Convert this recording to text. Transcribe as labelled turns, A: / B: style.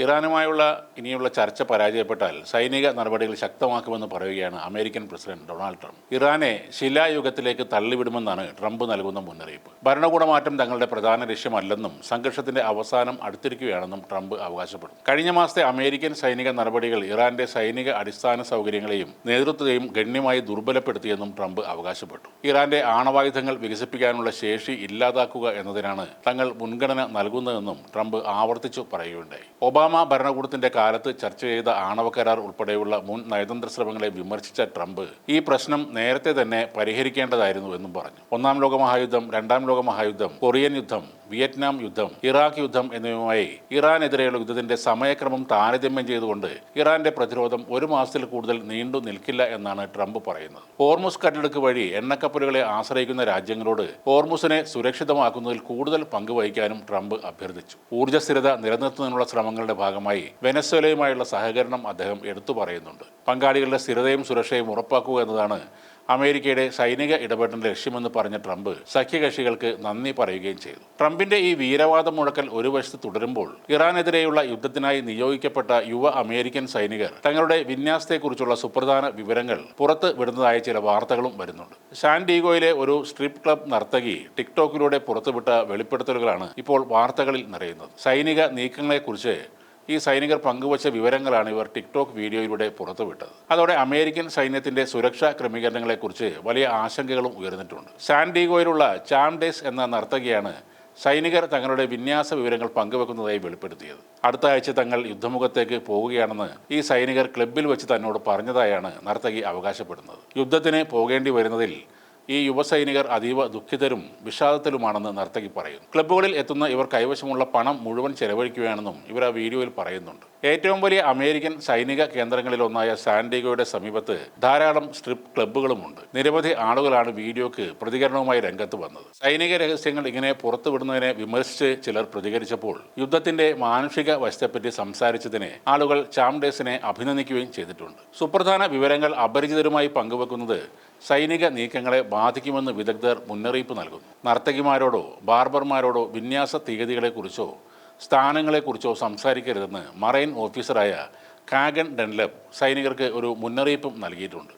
A: ഇറാനുമായുള്ള ഇനിയുള്ള ചർച്ച പരാജയപ്പെട്ടാൽ സൈനിക നടപടികൾ ശക്തമാക്കുമെന്ന് പറയുകയാണ് അമേരിക്കൻ പ്രസിഡന്റ് ഡൊണാൾഡ് ട്രംപ്. ഇറാനെ ശിലായുഗത്തിലേക്ക് തള്ളിവിടുമെന്നാണ് ട്രംപ് നൽകുന്ന മുന്നറിയിപ്പ്. ഭരണകൂടമാറ്റം തങ്ങളുടെ പ്രധാന ലക്ഷ്യമല്ലെന്നും സംഘർഷത്തിന്റെ അവസാനം അടുത്തിരിക്കുകയാണെന്നും ട്രംപ് അവകാശപ്പെടുന്നു. കഴിഞ്ഞ മാസത്തെ അമേരിക്കൻ സൈനിക നടപടികൾ ഇറാന്റെ സൈനിക അടിസ്ഥാന സൗകര്യങ്ങളെയും നേതൃത്വത്തെയും ഗണ്യമായി ദുർബലപ്പെടുത്തിയെന്നും ട്രംപ് അവകാശപ്പെട്ടു. ഇറാന്റെ ആണവായുധങ്ങൾ വികസിപ്പിക്കാനുള്ള ശേഷി ഇല്ലാതാക്കുക എന്നതിനാണ് തങ്ങൾ മുൻഗണന നൽകുന്നതെന്നും ട്രംപ് ആവർത്തിച്ചു പറയുകയുണ്ടായി. ഒബാമ ഭരണകൂടത്തിന്റെ കാലത്ത് ചർച്ച ചെയ്ത ആണവ കരാർ ഉൾപ്പെടെയുള്ള മുൻ നയതന്ത്ര ശ്രമങ്ങളെ വിമർശിച്ച ട്രംപ് ഈ പ്രശ്നം നേരത്തെ തന്നെ പരിഹരിക്കേണ്ടതായിരുന്നു എന്നും പറഞ്ഞു. ഒന്നാം ലോകമഹായുദ്ധം, രണ്ടാം ലോകമഹായുദ്ധം, കൊറിയൻ യുദ്ധം, വിയറ്റ്നാം യുദ്ധം, ഇറാഖ് യുദ്ധം എന്നിവയുമായി ഇറാനെതിരെയുള്ള യുദ്ധത്തിന്റെ സമയക്രമം താരതമ്യം ചെയ്തുകൊണ്ട് ഇറാന്റെ പ്രതിരോധം ഒരു മാസത്തിൽ കൂടുതൽ നീണ്ടു നിൽക്കില്ല എന്നാണ് ട്രംപ് പറയുന്നത്. ഹോർമുസ് കടലിടുക്ക് വഴി എണ്ണക്കപ്പലുകളെ ആശ്രയിക്കുന്ന രാജ്യങ്ങളോട് ഹോർമുസിനെ സുരക്ഷിതമാക്കുന്നതിൽ കൂടുതൽ പങ്കുവഹിക്കാനും ട്രംപ് അഭ്യർത്ഥിച്ചു. ഊർജ്ജ സ്ഥിരത നിലനിർത്തുന്നതിനുള്ള ശ്രമങ്ങളുടെ ഭാഗമായി വെനസ്വേലയുമായുള്ള സഹകരണം അദ്ദേഹം എടുത്തു പറയുന്നുണ്ട്. പങ്കാളികളുടെ സ്ഥിരതയും സുരക്ഷയും ഉറപ്പാക്കുക എന്നതാണ് അമേരിക്കയുടെ സൈനിക ഇടപെടലിന്റെ ലക്ഷ്യമെന്ന് പറഞ്ഞ ട്രംപ് സഖ്യകക്ഷികൾക്ക് നന്ദി പറയുകയും ചെയ്തു. ട്രംപിന്റെ ഈ വീരവാദം മുഴക്കൽ ഒരു വശത്ത് തുടരുമ്പോൾ ഇറാനെതിരെയുള്ള യുദ്ധത്തിനായി നിയോഗിക്കപ്പെട്ട യുവ അമേരിക്കൻ സൈനികർ തങ്ങളുടെ വിന്യാസത്തെക്കുറിച്ചുള്ള സുപ്രധാന വിവരങ്ങൾ പുറത്ത് വിടുന്നതായ ചില വാർത്തകളും വരുന്നുണ്ട്. സാൻ ഡീഗോയിലെ ഒരു സ്ട്രിപ്പ് ക്ലബ് നർത്തകി ടിക്ടോക്കിലൂടെ പുറത്തുവിട്ട വെളിപ്പെടുത്തലുകളാണ് ഇപ്പോൾ വാർത്തകളിൽ നിറയുന്നത്. സൈനിക നീക്കങ്ങളെക്കുറിച്ച് ഈ സൈനികർ പങ്കുവച്ച വിവരങ്ങളാണ് ഇവർ ടിക്ടോക്ക് വീഡിയോയിലൂടെ പുറത്തുവിട്ടത്. അതോടെ അമേരിക്കൻ സൈന്യത്തിന്റെ സുരക്ഷാ ക്രമീകരണങ്ങളെക്കുറിച്ച് വലിയ ആശങ്കകളും ഉയർന്നിട്ടുണ്ട്. സാൻ ഡീഗോയിലുള്ള ചാംഡേസ് എന്ന നർത്തകിയാണ് സൈനികർ തങ്ങളുടെ വിന്യാസ വിവരങ്ങൾ പങ്കുവെക്കുന്നതായി വെളിപ്പെടുത്തിയത്. അടുത്ത ആഴ്ച തങ്ങൾ യുദ്ധമുഖത്തേക്ക് പോവുകയാണെന്ന് ഈ സൈനികർ ക്ലബ്ബിൽ വെച്ച് തന്നോട് പറഞ്ഞതായാണ് നർത്തകി അവകാശപ്പെടുന്നത്. യുദ്ധത്തിന് പോകേണ്ടി വരുന്നതിൽ ഈ യുവസൈനികർ അതീവ ദുഃഖിതരും വിഷാദത്തിലുമാണെന്ന് നർത്തകി പറയുന്നു. ക്ലബ്ബുകളിൽ എത്തുന്ന ഇവർ കൈവശമുള്ള പണം മുഴുവൻ ചെലവഴിക്കുകയാണെന്നും ഇവർ ആ വീഡിയോയിൽ പറയുന്നുണ്ട്. ഏറ്റവും വലിയ അമേരിക്കൻ സൈനിക കേന്ദ്രങ്ങളിലൊന്നായ സാൻ ഡീഗോയുടെ സമീപത്ത് ധാരാളം സ്ട്രിപ്പ് ക്ലബ്ബുകളുമുണ്ട്. നിരവധി ആളുകളാണ് വീഡിയോക്ക് പ്രതികരണവുമായി രംഗത്ത് വന്നത്. സൈനിക രഹസ്യങ്ങൾ ഇങ്ങനെ പുറത്തുവിടുന്നതിനെ വിമർശിച്ച് ചിലർ പ്രതികരിച്ചപ്പോൾ യുദ്ധത്തിന്റെ മാനുഷിക വശത്തെപ്പറ്റി സംസാരിച്ചതിന് ആളുകൾ ചാംഡേസിനെ അഭിനന്ദിക്കുകയും ചെയ്തിട്ടുണ്ട്. സുപ്രധാന വിവരങ്ങൾ അപരിചിതരുമായി പങ്കുവെക്കുന്നത് സൈനിക നീക്കങ്ങളെ ബാധിക്കുമെന്ന് വിദഗ്ധർ മുന്നറിയിപ്പ് നൽകുന്നു. നർത്തകിമാരോടോ ബാർബർമാരോടോ വിന്യാസ തീയതികളെക്കുറിച്ചോ സ്ഥാനങ്ങളെക്കുറിച്ചോ സംസാരിക്കരുതെന്ന് മറൈൻ ഓഫീസറായ കാഗൻ ഡെൻലപ്പ് സൈനികർക്ക് ഒരു മുന്നറിയിപ്പും നൽകിയിട്ടുണ്ട്.